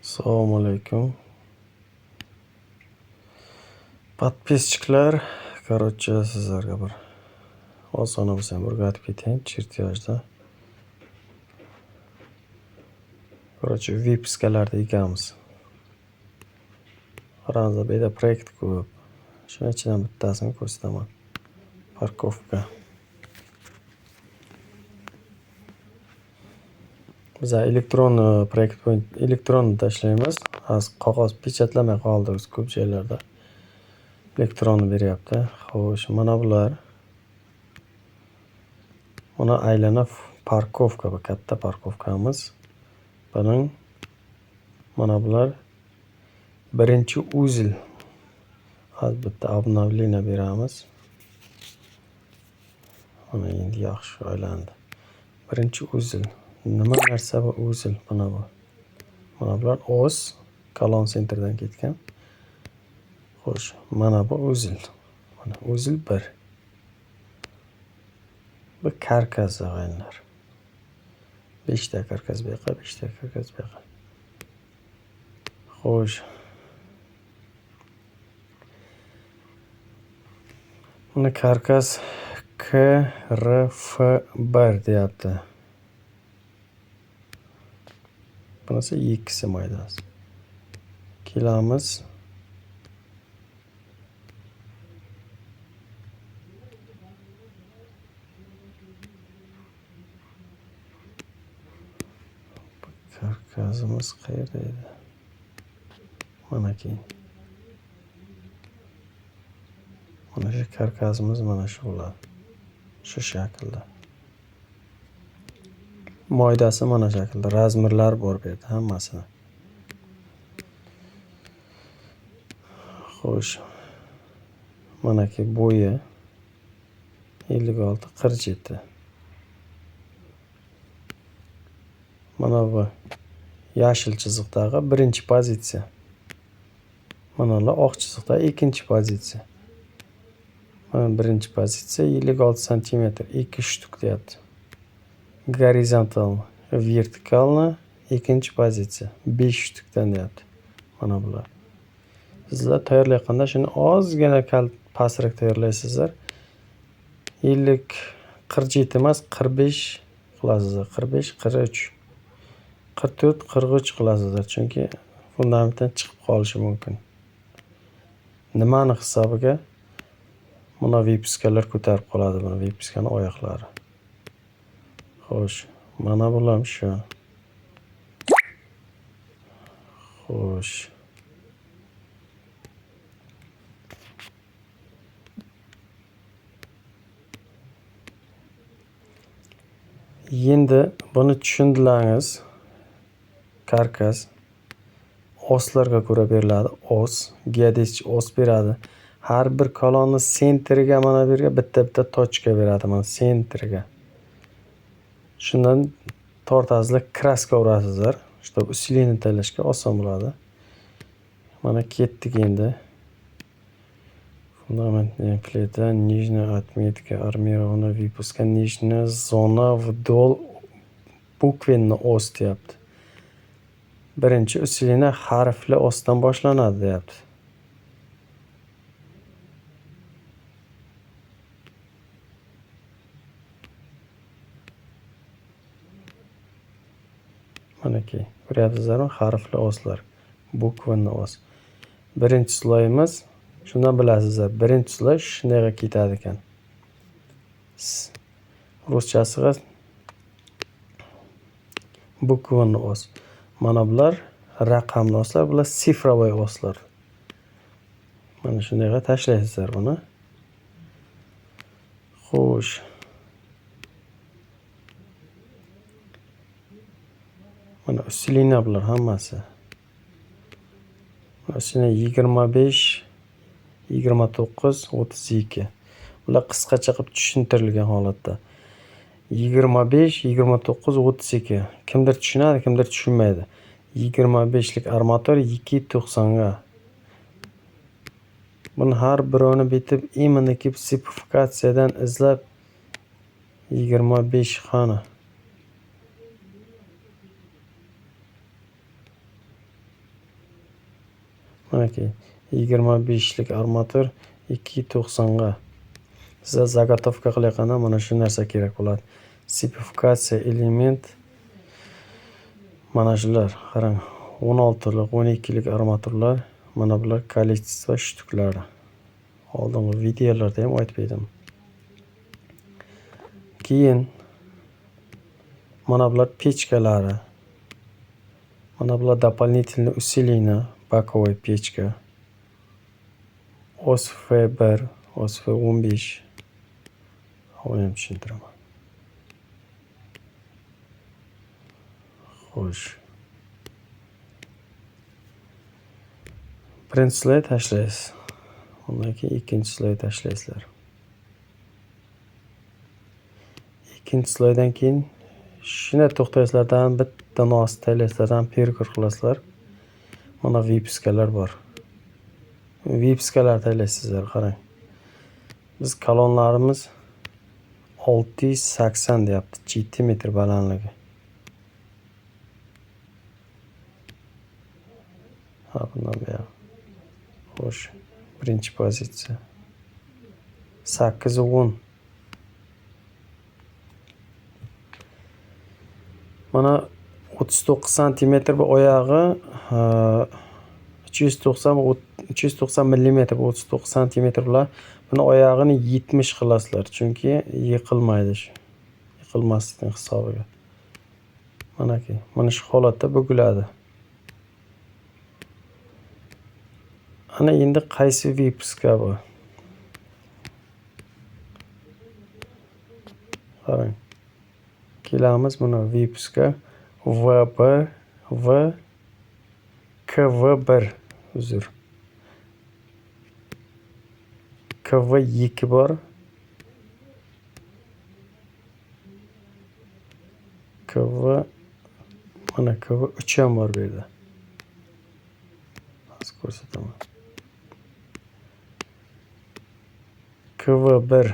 Assalomu alaykum. Подписчикlar, sizlarga bir osona bo'lsa ham o'rgatib ketayin chertyajda. Vipiskalarda ekamiz. Qaramizda bu yerda proyekt ko'p. Shuning ichidan bittasini ko'rsataman. Parkovka. Biz elektron proyekt elektron tashlaymiz. Hozir qog'oz pechatlamay qoldi ko'p joylarda. Elektronni beryapti. Xo'sh, mana bular. Mana aylanib parkovka, bu katta parkovkamiz. Buning mana bular birinchi uzil. Hozir bitta obnovleniya beramiz. Mana endi yaxshi aylandi. Birinchi uzil. Nima narsa bu uzil? Mana bu. Mana bular os Kalon sentrdan ketgan. Xo'sh, mana bu uzil. Mana uzil 1. Bu karkas og'aynilar. 5 ta karkas bu yoqqa, 5 ta karkas bu yoqqa. Xo'sh. Buni karkas KRF1 deyapti. Bunisi ikkisi maydasi. Kelamiz. Karkasimiz qayerda edi? Mana keyin. Mana shu karkasimiz mana shu bo'ladi. Shu shaklda. Moydasi mana shaklda. Razmerlar bor bu yerda hammasini. Xo'sh. Manaki bo'yi 56-47. Mana bu yashil chiziqdagi birinchi pozitsiya. Mana bu oq chiziqdagi ikkinchi pozitsiya. Mana birinchi pozitsiya 56 sm, 2 shtuk deyapti. Gorizontal, vertikalni ikkinchi pozitsiya 5 shtukdan deyapti. Mana bular. Sizlar tayyorlayotganda shuni ozgina pastroq tayyorlaysizlar. 40 emas, 45 qilasizlar. 45, 43. 44, 43 qilasizlar. Chunki fundamentdan chiqib qolishi mumkin. Nimani hisobiga? Mana vipiskalar ko'tarib qoladi buni, vipiskani oyoqlari. Xo'sh, mana bular shu. Xo'sh. Endi buni tushundilaringiz. Karkas oslarga ko'ra beriladi. Os, geodezik os beradi. Har bir kolonni sentriga mana bu yerga bitta tochka beradi, mana sentriga. Shundan tortasizlar, kraska urasizlar, чтобы усиление tanlashga oson bo'ladi. Mana ketdik endi. Фундаментная плита, нижняя отметка, армированная выпуска, нижняя зона вдоль буквенный ос deyapti. Birinchi usiliana harfli osdan boshlanadi deyapti. Manaki, ko'ryapsizlarmi? Harfli oslar, bukvanli os. Birinchi sloyimiz, shundan bilasizlar, birinchi sloy shunday ketadi ekan. Ruschasiga bukvanli os. Mana bular raqamli oslar, bular sifrovoy oslar. Mana shunday tashlaysizlar buni. Xo'sh. Mana usiliana bular hammasi. Mana 25, 29, 32. Bular qisqacha qilib tushuntirilgan holatda. 25, 29, 32. Kimdir tushunadi, kimdir tushunmaydi. 25lik armatur 2.90 ga. Buni har birini bitib imенно kelib spesifikatsiyadan izlab 25 xona. Manaki 25lik armatur 290 ga. Sizga zagotovka qilayotganda mana shu narsa kerak bo'ladi. Sipifikatsiya element mana shular. Qarang, 16lik, 12lik armaturlar, mana bular kolleksiya shtuklari. Oldingi videolarda ham aytib edim. Keyin mana bular pechkalari. Mana bular дополнительный усиление, боковой печка. OSF1, OSF15. Uni ham tushuntiraman. Xo'sh. Birinchi slay tashlaysiz. Undan keyin ikkinchi slay tashlaysizlar. Ikkinchi slaydan keyin shuni to'xtaysizlardan bitta nos taylaysizlardan perkur qilasizlar. Mana vipiskalar bor. Vipiskalar taylaysizlar, qarang. Biz kolonlarimiz 680 deyapti, 7 metr balandligi. Ha, bundan buyoq. Xo'sh, birinchi pozitsiya. 8-10. Mana 39 santimetr bu oyog'i, 390 millimetr, 39 santimetr bilan buni oyog'ini 70 qilasizlar, chunki yiqilmaydi shu. Yiqilmaslikning hisobiga. Manaki, mana shu holatda bugiladi. Ana endi qaysi vipiska bu? Qarang. Kelamiz buni vipiska KV1 uzr. KV2 bor. Mana KV3 ham bor bu yerda. Hozir ko'rsataman. KV1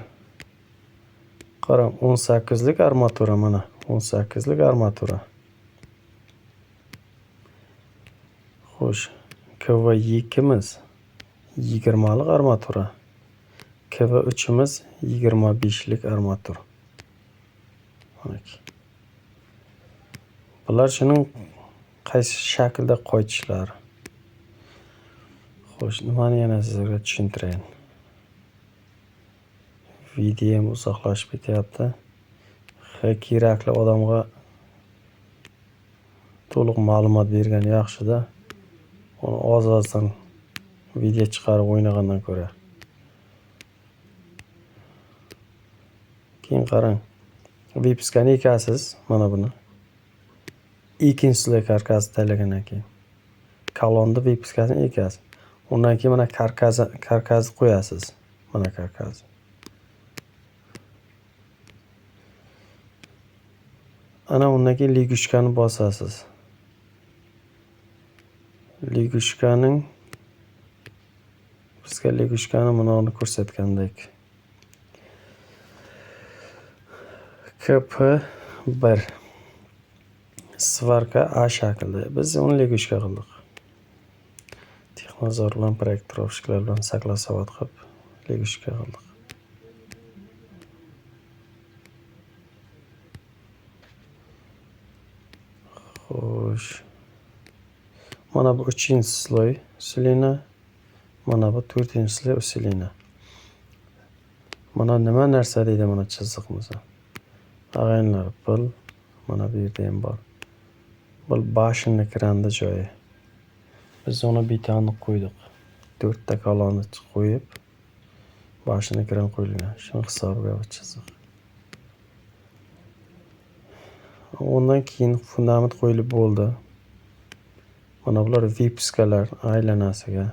qarang, 18lik armatura, mana 18lik armatura. Xo'sh, KV2miz 20lik armatura. KV3miz 25lik armatura. Bular shuning qaysi shaklda qo'yishlari. Xo'sh, nimani yana sizlarga tushuntirayin. Videom uzoqlashib ketyapti. Kerakli odamga to'liq ma'lumot bergan yaxshi-da. Uni oz-ozdan video chiqarib o'ynagandan ko'ra. Keyin qarang. Vipiskani ekasiz, mana buni. Ikkinchi slay karkasini taylagandan keyin kolonni vipiskasini ekasiz. Undan keyin mana karkasni qo'yasiz. Mana karkas. Ana undan keyin ligushkani bosasiz. Ligushkaning bizga ligushkani mana ko'rsatgandek. KP1 svarka A shaklida. Biz uni ligushka qildik. Texnozor bilan proyektorovщикlar bilan saqlasavod qilib ligushka qildik. Xo'sh. Mana bu 3-sloy usilina, mana bu 4-sloy usilina. Mana nima narsa deydi mana chiziqimiz. Ag'ayinlar pul, mana bu yerda ham bor. Bu bashini kirandi joyi. Biz uni bitani qo'ydik. 4 ta kolonni qo'yib, bashini kiran qo'yilgan. Shu hisobiga bu chiziq. Undan keyin fundament qo'yilib bo'ldi. Mana bular vipiskalar aylanasiga.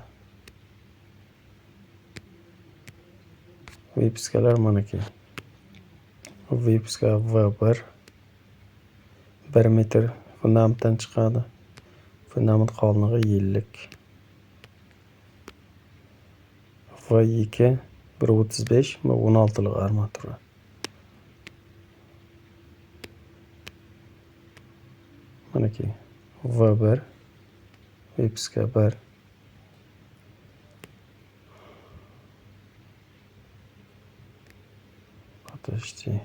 Vipiskalar manaki. Vipiska V1 1 metr fundamentdan chiqadi. Fundament qolinig'i yillik. V2 1.35 va 16lik armatura. Manaki V1 vipiska 1 Подожди.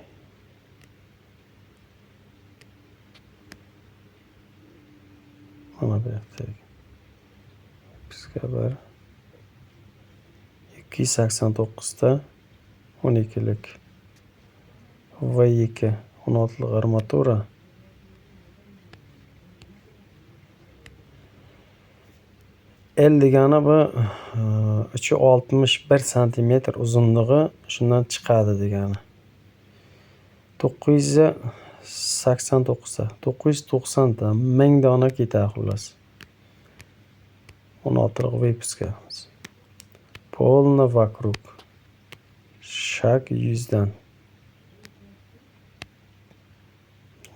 Mana bu yoqdagi bizga bir 289 ta 12lik V2 16lik armatura. L degani bu 361 santimetr uzunligi shundan chiqadi degani. 989 ta, 990 ta, 1000 dona ketadi xullas. 16lik выпуска. Полный вокруг. Shak 100 dan.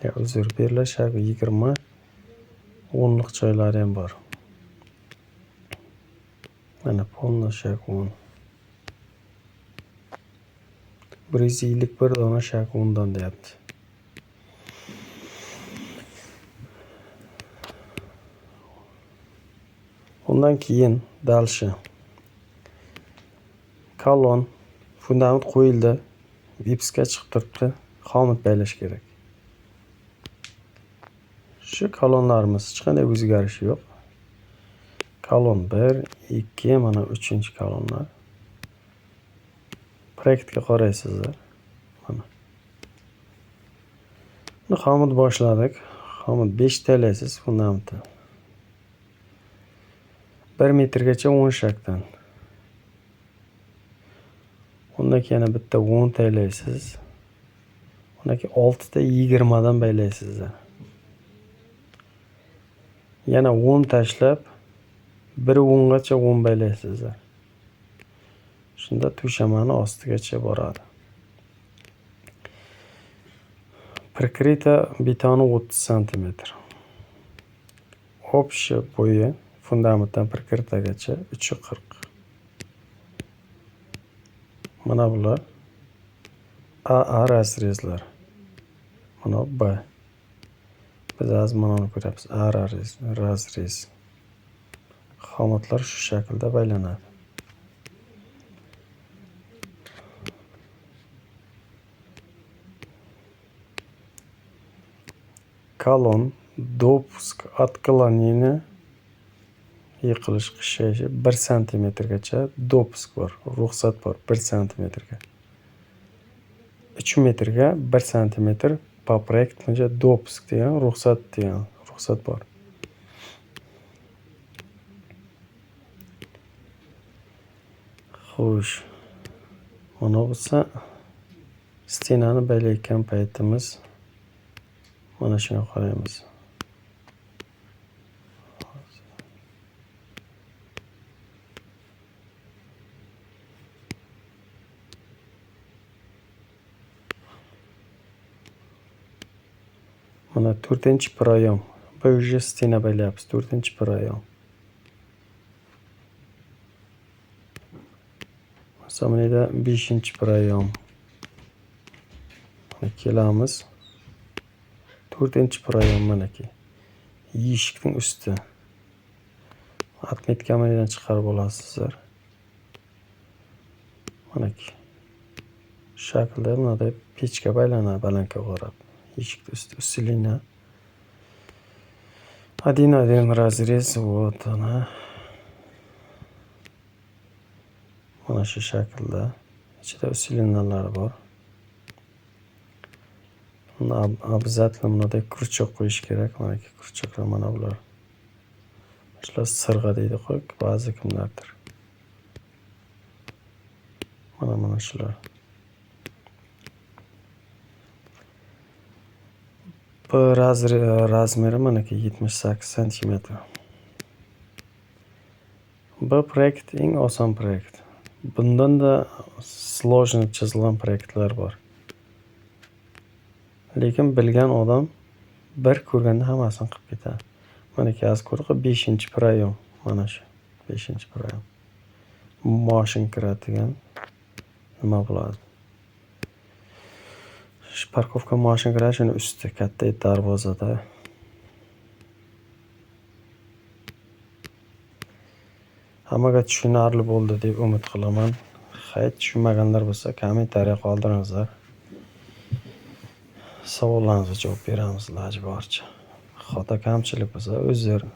Ya uzr beringlar, shak 20 o'nliq joylari ham bor. Mana полный shak 10. 151 dona shak 10 dan deyapti. Undan keyin dalshi. Kolon, fundament qo'yildi. Gipsga chiqib turibdi. Xomut baylash kerak. Shu kolonlarimiz hech qanday o'zgarish yo'q. Kolon 1, 2, mana 3-kolonlar. Proyektga qaraysizlar. Mana. Xomut boshladik. Xomut 5 TLsiz fundamentda. 1 metrgacha 10 shakdan. Undan keyin bitta 10 TLsiz. Undan keyin 6 ta 20 dan baylaysizlar. Yana 10 tashlab 1 10gacha 10 baylaysizlar. Shunda tushamani ostigacha boradi. Прикрыта betoni 30 santimetr. Общий bo'yi fundamentdan прикрытagacha 340. Mana bular AA razrezlar. Mana B. Biz hozir mana buni ko'ryapmiz. A razrez. Xomutlar shu shaklda baylanadi. Kolon допуск отклонения yiqilish qishishi 1 santimetrgacha допуск bor, ruxsat bor 1 santimetrga. 3 metrga 1 santimetr по проекту bo'yicha допуск degan ruxsat bor. Xo'sh. Mana bo'lsa stenani baylayotgan paytimiz mana shuni qaraymiz. Mana 4-proyom. Bu уже stena baylayapmiz. 4-proyom. Samanida 5-proyom. Mana kelamiz. 4-proyom manaki. Eshikning usti. Atmet kameradan chiqarib olasizlar. Manaki. Shaklda bunday pechka baylanadi balandga qarab. Eshik usti usilina. Один разрез вот она. Mana shu shaklda. Ichida usilinalar bor. Обязательно bunday kurchoq qo'yish kerak. Mana kurchoqlar mana bular. Shular sirg'a deydi-ku, ba'zi kimlardir. Mana shular. Bu razmeri manaki 78 santimetr. Bu proyekt eng oson proyekt. Bundan da sложно chizilgan proyektlar bor. Lekin bilgan odam bir ko'rganda hammasini qilib ketadi. Mana hozir ko'rdik 5-proyom. Mana shu 5-proyom. Mashin kiradigan nima bo'ladi? Shu parkovka mashin kirashini usti katta darvozada. Hammaga tushunarli bo'ldi deb umid qilaman. Hayt tushunmaganlar bo'lsa kommentariya qoldiringizlar. savollaringizga javob beramiz iloji boricha. Xato kamchilik bo'lsa uzr.